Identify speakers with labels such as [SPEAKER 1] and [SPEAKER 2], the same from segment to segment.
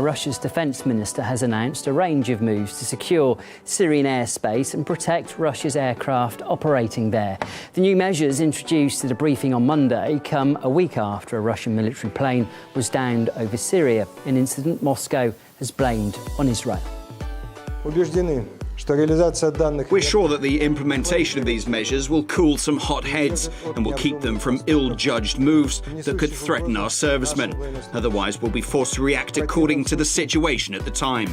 [SPEAKER 1] Russia's defence minister has announced a range of moves to secure Syrian airspace and protect Russia's aircraft operating there. The new measures introduced at a briefing on Monday come a week after a Russian military plane was downed over Syria, an incident Moscow has blamed on Israel.
[SPEAKER 2] We're sure that the implementation of these measures will cool some hot heads and will keep them from ill-judged moves that could threaten our servicemen. Otherwise, we'll be forced to react according to the situation at the time.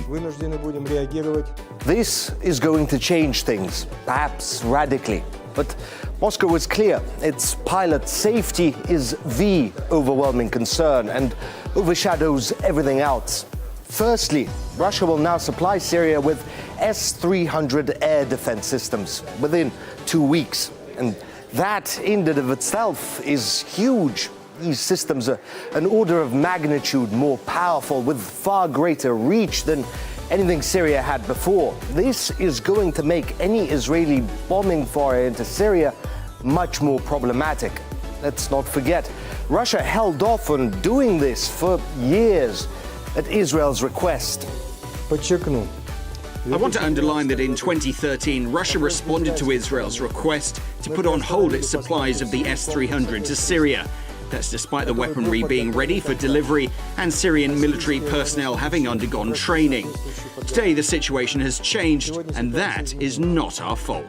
[SPEAKER 3] This is going to change things, perhaps radically. But Moscow is clear. Its pilot safety is the overwhelming concern and overshadows everything else. Firstly, Russia will now supply Syria with S-300 air defense systems within 2 weeks. And that in and of itself is huge. These systems are an order of magnitude more powerful with far greater reach than anything Syria had before. This is going to make any Israeli bombing foray into Syria much more problematic. Let's not forget, Russia held off on doing this for years at Israel's request.
[SPEAKER 2] I want to underline that in 2013, Russia responded to Israel's request to put on hold its supplies of the S-300 to Syria. That's despite the weaponry being ready for delivery and Syrian military personnel having undergone training. Today, the situation has changed, and that is not our fault.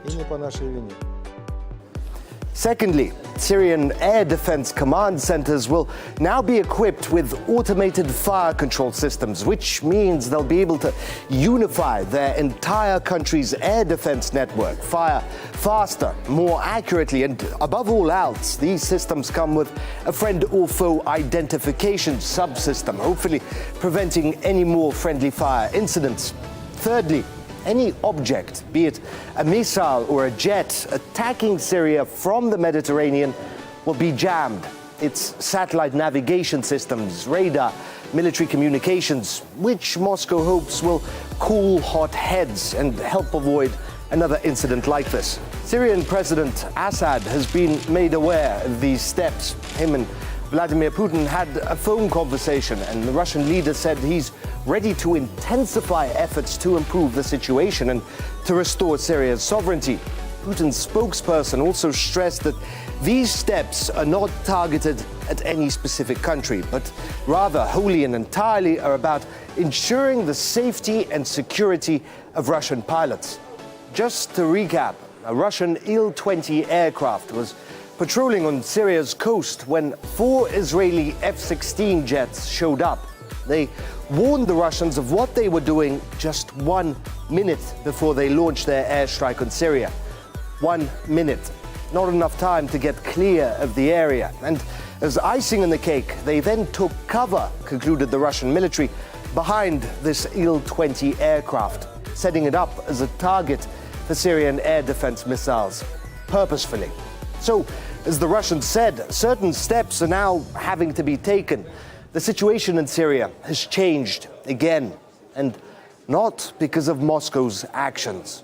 [SPEAKER 3] Secondly, Syrian air defense command centers will now be equipped with automated fire control systems, which means they'll be able to unify their entire country's air defense network, fire faster, more accurately, and above all else, these systems come with a friend or foe identification subsystem, hopefully preventing any more friendly fire incidents. Thirdly, any object, be it a missile or a jet, attacking Syria from the Mediterranean will be jammed. Its satellite navigation systems, radar, military communications, which Moscow hopes will cool hot heads and help avoid another incident like this. Syrian President Assad has been made aware of these steps. Him and Vladimir Putin had a phone conversation, and the Russian leader said he's ready to intensify efforts to improve the situation and to restore Syria's sovereignty. Putin's spokesperson also stressed that these steps are not targeted at any specific country, but rather wholly and entirely are about ensuring the safety and security of Russian pilots. Just to recap, a Russian Il-20 aircraft was patrolling on Syria's coast when 4 Israeli F-16 jets showed up. They warned the Russians of what they were doing just 1 minute before they launched their airstrike on Syria. 1 minute. Not enough time to get clear of the area. And as icing on the cake, they then took cover, concluded the Russian military, behind this Il-20 aircraft, setting it up as a target for Syrian air defense missiles, purposefully. So, as the Russians said, certain steps are now having to be taken. The situation in Syria has changed again, and not because of Moscow's actions.